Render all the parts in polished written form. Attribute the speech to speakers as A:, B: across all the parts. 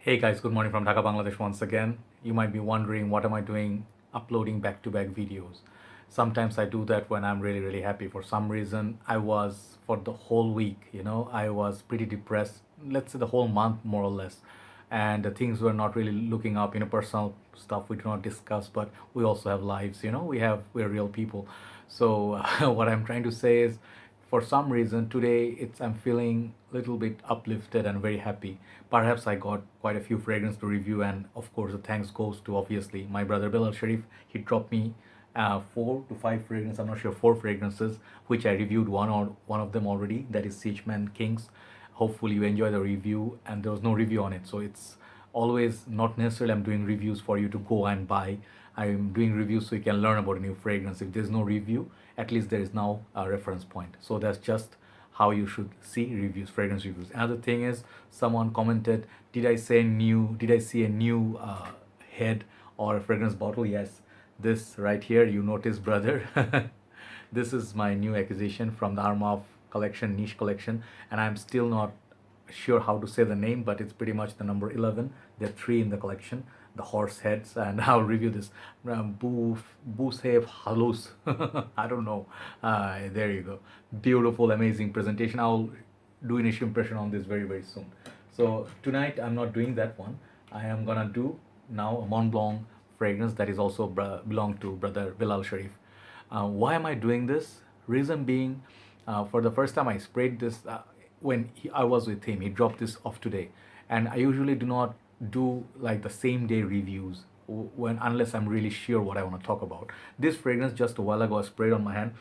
A: Hey guys, good morning from Dhaka, Bangladesh once again. You might be wondering what am I doing uploading back-to-back videos. Sometimes I do that when I'm really happy. For some reason, I was for the whole week, I was pretty depressed, let's say the whole month more or less. And things were not really looking up, personal stuff we do not discuss, but we also have lives, we're real people. So what I'm trying to say is for some reason today I'm feeling a little bit uplifted and very happy. Perhaps I got quite a few fragrances to review, and of course the thanks goes to obviously my brother Belal Sharif. He dropped me 4 to 5 fragrances, I'm not sure, 4 fragrances, which I reviewed one of them already, that is Siegman Kings. Hopefully you enjoy the review, and there was no review on it, so it's always not necessarily I'm doing reviews for you to go and buy. I'm doing reviews so you can learn about a new fragrance. If there's no review, at least there is now a reference point. So that's just how you should see reviews, fragrance reviews. Another thing is, someone commented, did I see a new head or a fragrance bottle? Yes, this right here, you notice, brother. This is my new acquisition from the Arma collection, niche collection, and I'm still not sure how to say the name, but it's pretty much the number 11. There are 3 in the collection, the horse heads, and I'll review this. Busev Halus. I don't know. There you go. Beautiful, amazing presentation. I'll do initial impression on this very soon. So tonight I'm not doing that one. I am gonna do now a Mont Blanc fragrance that is also belong to brother Belal Sharif. Why am I doing this? Reason being, for the first time I sprayed this when I was with him. He dropped this off today, and I usually do not do like the same day reviews when unless I'm really sure what I want to talk about. This fragrance just a while ago I sprayed on my hand,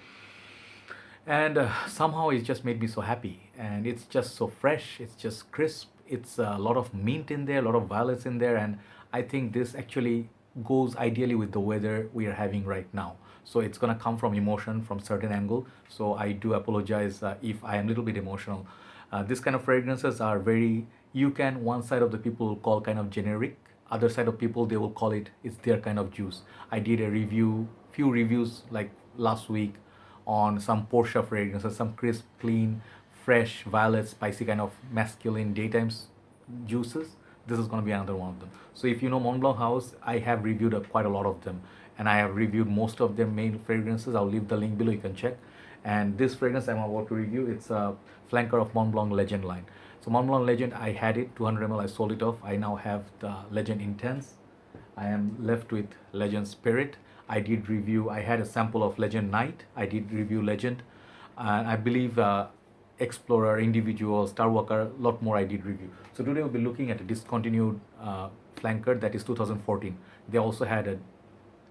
A: and somehow it just made me so happy, and it's just so fresh, it's just crisp, it's a lot of mint in there, a lot of violets in there, and I think this actually goes ideally with the weather we are having right now. So it's gonna come from emotion from certain angle, so I do apologize if I am a little bit emotional. This kind of fragrances are very, you can, one side of the people will call kind of generic, other side of people they will call it's their kind of juice. I did a few reviews like last week on some Porsche fragrances, some crisp, clean, fresh, violet, spicy kind of masculine daytime juices. This is going to be another one of them. So if you know Mont Blanc House, I have reviewed quite a lot of them, and I have reviewed most of their main fragrances. I'll leave the link below, you can check. And this fragrance I'm about to review, it's a flanker of Mont Blanc Legend line. So Mont Blanc Legend, I had it 200 ml, I sold it off. I now have the Legend Intense. I am left with Legend Spirit. I did review, I had a sample of Legend Night. I did review Legend. And I believe Explorer, Individual, Starwalker, a lot more I did review. So today we'll be looking at a discontinued flanker that is 2014. They also had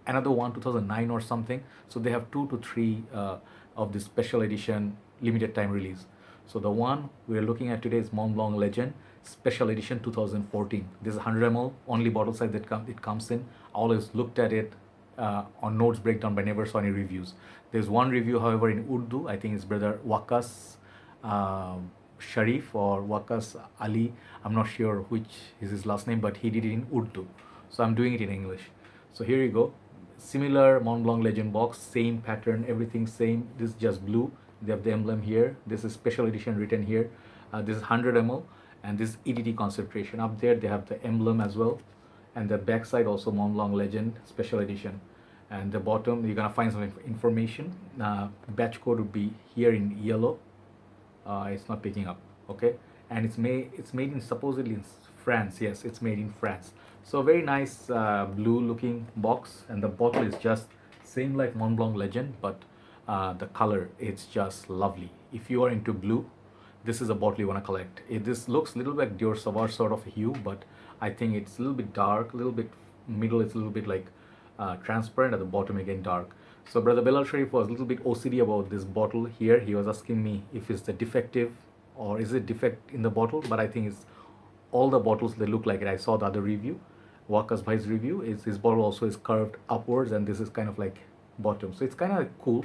A: another one 2009 or something. So they have 2 to 3 of this special edition limited time release. So the one we're looking at today is Mont Blanc Legend Special Edition 2014. This is 100 ml, only bottle size that it comes in. I always looked at it on notes breakdown, but never saw any reviews. There's one review, however, in Urdu. I think it's brother Wakas Sharif or Wakas Ali. I'm not sure which is his last name, but he did it in Urdu. So I'm doing it in English. So here you go. Similar Mont Blanc Legend box, same pattern, everything same. This is just blue. They have the emblem here. This is special edition written here. This is 100 ml, and this EDT concentration. Up there they have the emblem as well, and the back side also Mont Blanc Legend special edition. And the bottom you're gonna find some information. Batch code would be here in yellow. It's not picking up. Okay, and it's made in supposedly in France. Yes, it's made in France. So very nice blue looking box, and the bottle is just same like Mont Blanc Legend, but the color, it's just lovely. If you are into blue, this is a bottle you want to collect. This looks a little bit Dior Sauvage sort of hue, but I think it's a little bit dark, a little bit middle, it's a little bit like transparent, at the bottom again dark. So brother Belal Sharif was a little bit OCD about this bottle here. He was asking me if it's the defective or is it defect in the bottle, but I think it's all the bottles they look like it. I saw the other review, Wakas Bhai's review, is his bottle also is curved upwards, and this is kind of like bottom. So it's kind of cool,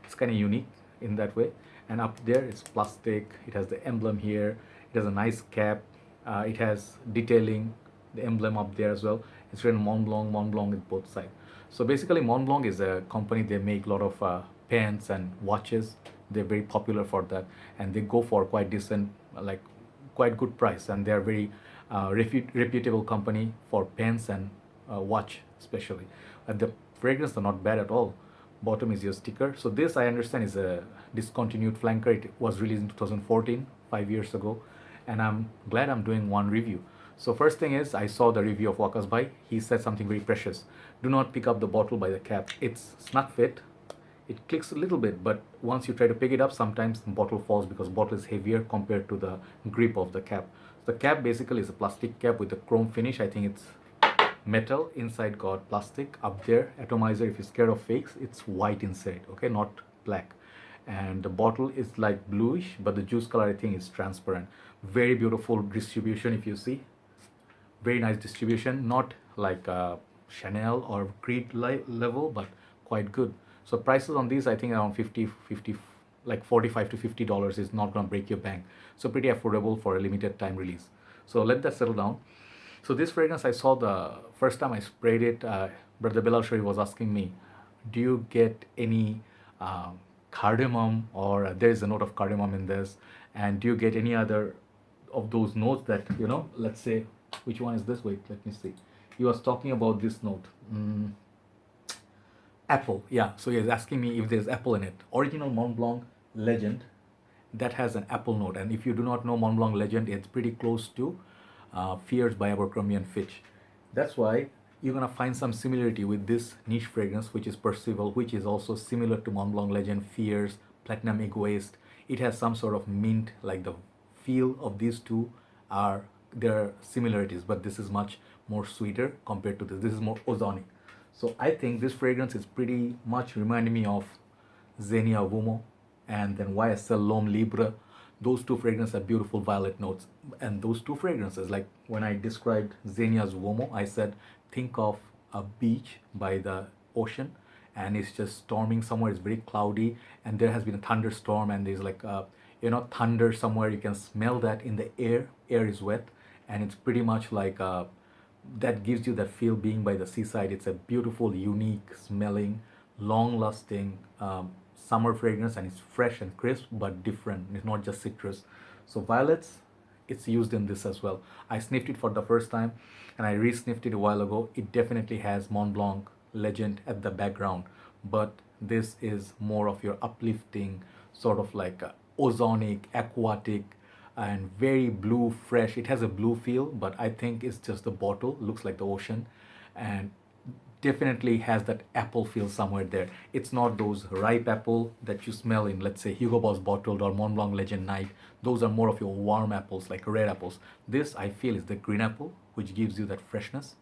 A: it's kind of unique in that way. And up there it's plastic, it has the emblem here, it has a nice cap, it has detailing, the emblem up there as well. It's written Mont Blanc with both sides. So basically Mont Blanc is a company, they make a lot of pens and watches. They're very popular for that, and they go for quite decent, like quite good price, and they are very reputable company for pens and watch especially. The fragrance are not bad at all. Bottom is your sticker. So this I understand is a discontinued flanker. It was released in 2014, 5 years ago, and I'm glad I'm doing one review. So first thing is I saw the review of Waka's Bhai. He said something very precious. Do not pick up the bottle by the cap. It's snug fit. It clicks a little bit, but once you try to pick it up, sometimes the bottle falls because bottle is heavier compared to the grip of the cap. The cap basically is a plastic cap with a chrome finish. I think it's metal inside, got plastic up there. Atomizer, if you're scared of fakes, it's white inside, okay, not black. And the bottle is like bluish, but the juice color I think is transparent. Very beautiful distribution, if you see. Very nice distribution, not like Chanel or Creed level, but quite good. So prices on these I think around 50, like $45 to $50 is not gonna break your bank. So pretty affordable for a limited time release. So let that settle down. So this fragrance, I saw the first time I sprayed it, Brother Belal Sharif was asking me, do you get any cardamom, or there is a note of cardamom in this, and do you get any other of those notes that, let's say, which one is this? Wait, let me see. He was talking about this note. Apple, yeah. So he's asking me if there's apple in it. Original Mont Blanc Legend, that has an apple note. And if you do not know Mont Blanc Legend, it's pretty close to Fears by Abercrombie and Fitch. That's why you're gonna find some similarity with this niche fragrance, which is Percival, which is also similar to Mont Blanc Legend, Fears, Platinum Egoist. It has some sort of mint, like the feel of these two are their similarities, but this is much more sweeter compared to this. This is more ozonic. So I think this fragrance is pretty much reminding me of Xenia Vumo and then YSL L'Homme Libre. Those two fragrances have beautiful violet notes. And those two fragrances, like when I described Xenia's Vumo, I said, think of a beach by the ocean and it's just storming somewhere. It's very cloudy and there has been a thunderstorm and there's like thunder somewhere. You can smell that in the air. Air is wet and it's pretty much like that gives you that feel being by the seaside. It's a beautiful, unique smelling, long lasting summer fragrance, and it's fresh and crisp but different. It's not just citrus. So violets, it's used in this as well. I sniffed it for the first time and I re-sniffed it a while ago. It definitely has Mont Blanc Legend at the background, but this is more of your uplifting, sort of like ozonic, aquatic, and very blue, fresh. It has a blue feel, but I think it's just the bottle looks like the ocean, and definitely has that apple feel somewhere there. It's not those ripe apple that you smell in, let's say, Hugo Boss bottled or Mont Blanc Legend Night. Those are more of your warm apples, like red apples. This I feel is the green apple, which gives you that freshness,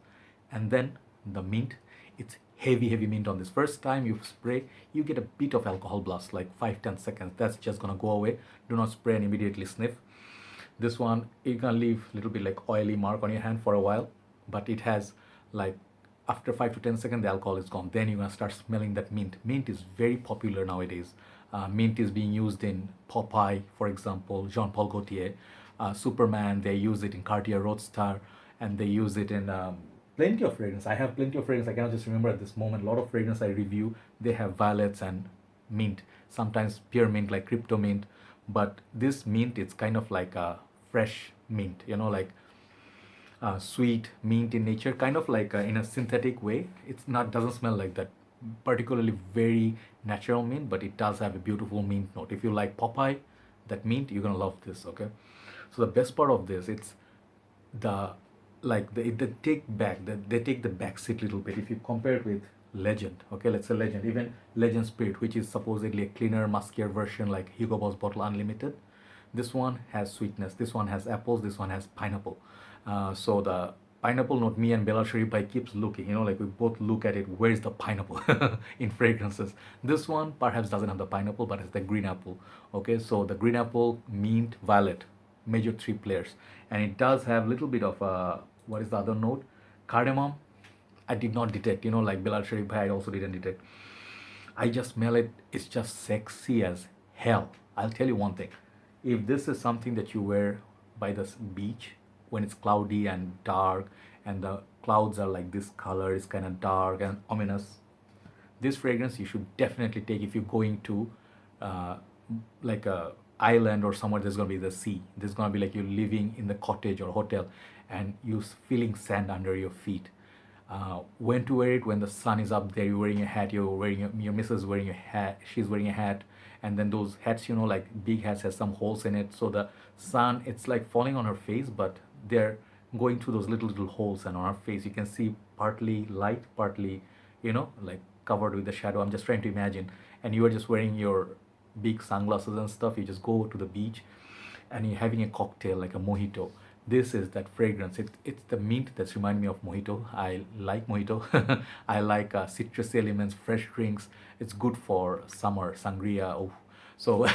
A: and then the mint. It's heavy mint on this. First time you spray, you get a bit of alcohol blast, like 5-10 seconds. That's just gonna go away. Do not spray and immediately sniff. This one, you're gonna leave a little bit like oily mark on your hand for a while, but it has like after 5 to 10 seconds the alcohol is gone. Then you're gonna start smelling that mint. Mint is very popular nowadays. Mint is being used in Popeye, for example, Jean Paul Gaultier, Superman. They use it in Cartier Roadstar, and they use it in plenty of fragrance. I have plenty of fragrance. I cannot just remember at this moment. A lot of fragrance I review, they have violets and mint. Sometimes pure mint like crypto mint, but this mint, it's kind of like a fresh mint, like sweet mint in nature, kind of like in a synthetic way. It's not, doesn't smell like that particularly very natural mint, but it does have a beautiful mint note. If you like Popeye, that mint, you're gonna love this. Okay, so the best part of this, it's the they take the back seat a little bit. If you compare it with Legend, okay, let's say Legend, even Legend Spirit, which is supposedly a cleaner, muskier version like Hugo Boss Bottle Unlimited, this one has sweetness, this one has apples, this one has pineapple. So the pineapple note, me and Belal Sharif I keeps looking, like we both look at it, where's the pineapple in fragrances. This one perhaps doesn't have the pineapple, but it's the green apple. Okay, so the green apple, mint, violet, major three players, and it does have a little bit of what is the other note? Cardamom. I did not detect, like Belal Sharif I also didn't detect. I just smell it. It's just sexy as hell. I'll tell you one thing. If this is something that you wear by the beach when it's cloudy and dark and the clouds are like this color, it's kind of dark and ominous, this fragrance you should definitely take if you're going to like a island or somewhere there's gonna be the sea. There's gonna be like you're living in the cottage or hotel and you feeling sand under your feet. When to wear it? When the sun is up there, you're wearing a hat, you're wearing your missus is wearing a hat, she's wearing a hat, and then those hats, you know, like big hats has some holes in it, so the sun, it's like falling on her face, but they're going through those little holes, and on her face you can see partly light, partly, you know, like covered with the shadow. I'm just trying to imagine. And you are just wearing your big sunglasses and stuff. You just go to the beach and you're having a cocktail like a mojito. This is that fragrance. It's the mint that's remind me of mojito. I like mojito. I like citrus elements, fresh drinks. It's good for summer, sangria. Oh. So,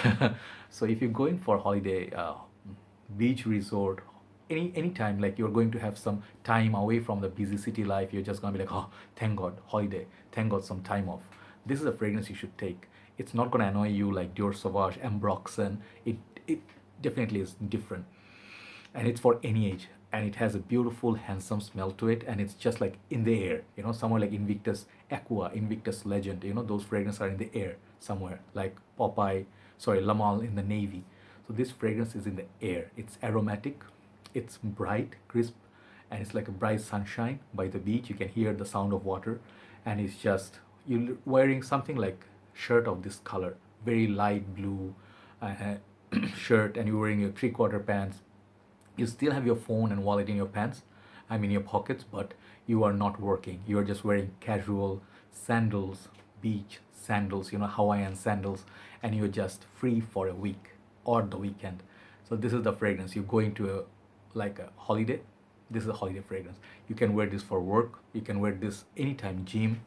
A: so if you're going for holiday, beach resort, any time, like you're going to have some time away from the busy city life, you're just gonna be like, oh, thank God, holiday, thank God, some time off. This is a fragrance you should take. It's not gonna annoy you like Dior Sauvage, Ambroxan. It definitely is different, and it's for any age, and it has a beautiful, handsome smell to it, and it's just like in the air, you know, somewhere like Invictus Aqua, Invictus Legend, you know, those fragrances are in the air somewhere, like Lamal in the Navy. So this fragrance is in the air. It's aromatic, it's bright, crisp, and it's like a bright sunshine by the beach. You can hear the sound of water, and it's just, you're wearing something like shirt of this color, very light blue shirt, and you're wearing your 3/4 pants. You still have your phone and wallet in your pants, I mean your pockets, but you are not working. You are just wearing casual sandals, beach sandals, you know, Hawaiian sandals, and you're just free for a week or the weekend. So this is the fragrance. You're going to like a holiday. This is a holiday fragrance. You can wear this for work. You can wear this anytime, gym.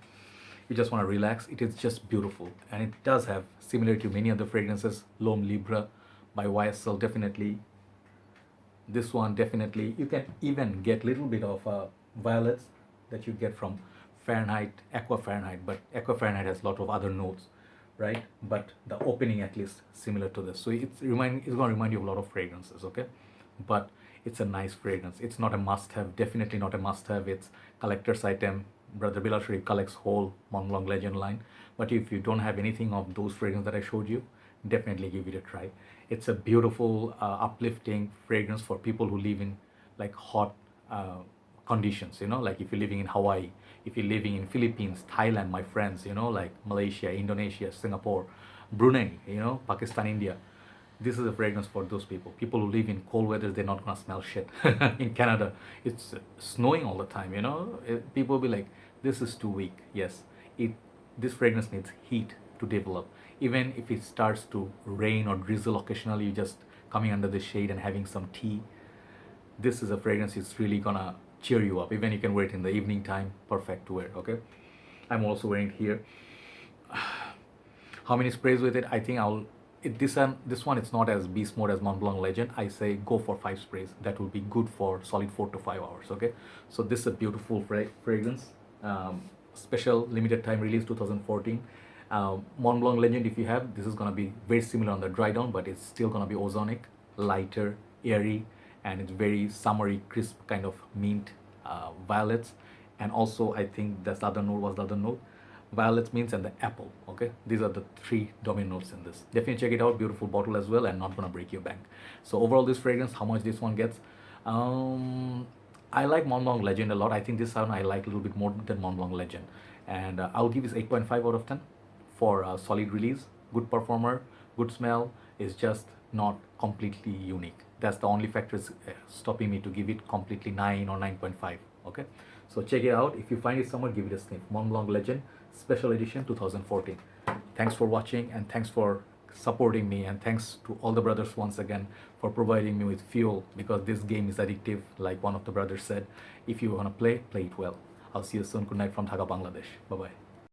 A: You just want to relax. It is just beautiful, and it does have similar to many other fragrances. L'Homme Libre by YSL, definitely. This one, definitely. You can even get little bit of violets that you get from Fahrenheit, Aqua Fahrenheit, but Aqua Fahrenheit has a lot of other notes, right? But the opening at least similar to this. So it's going to remind you of a lot of fragrances, okay? But it's a nice fragrance. It's not a must-have, definitely not a must-have. It's collector's item. Brother Belal Sharif collects whole Mont Blanc Legend line. But if you don't have anything of those fragrances that I showed you, definitely give it a try. It's a beautiful, uplifting fragrance for people who live in like hot conditions, you know, like if you're living in Hawaii, if you're living in Philippines, Thailand, my friends, you know, like Malaysia, Indonesia, Singapore, Brunei, you know, Pakistan, India. This is a fragrance for those people. People who live in cold weather, they're not gonna smell shit. In Canada, it's snowing all the time, you know. People will be like, this is too weak. Yes, this fragrance needs heat to develop. Even if it starts to rain or drizzle occasionally, you just coming under the shade and having some tea. This is a fragrance, it's really gonna cheer you up. Even you can wear it in the evening time, perfect to wear, okay? I'm also wearing it here. How many sprays with it? I think this one it's not as beast mode as Mont Blanc Legend. I say go for 5 sprays. That will be good for solid 4 to 5 hours, okay? So this is a beautiful fragrance. Special limited time release 2014. Mont Blanc Legend, if you have, this is gonna be very similar on the dry down, but it's still gonna be ozonic, lighter, airy, and it's very summery, crisp kind of mint, violets, and also I think that's the other note. Was the other note? Violets, mints, and the apple. Okay, these are the 3 dominant notes in this. Definitely check it out. Beautiful bottle as well, and not gonna break your bank. So overall, this fragrance, how much this one gets? I like Mont Blanc Legend a lot. I think this one I like a little bit more than Mont Blanc Legend, and I'll give this 8.5 out of 10 for a solid release. Good performer, good smell. Is just not completely unique. That's the only factor stopping me to give it completely 9 or 9.5. Okay, so check it out. If you find it somewhere, give it a sniff. Mont Blanc Legend Special Edition 2014. Thanks for watching, and thanks for supporting me, and thanks to all the brothers once again for providing me with fuel, because this game is addictive, like one of the brothers said. If you want to play it well. I'll see you soon. Good night from Dhaka, Bangladesh. Bye bye.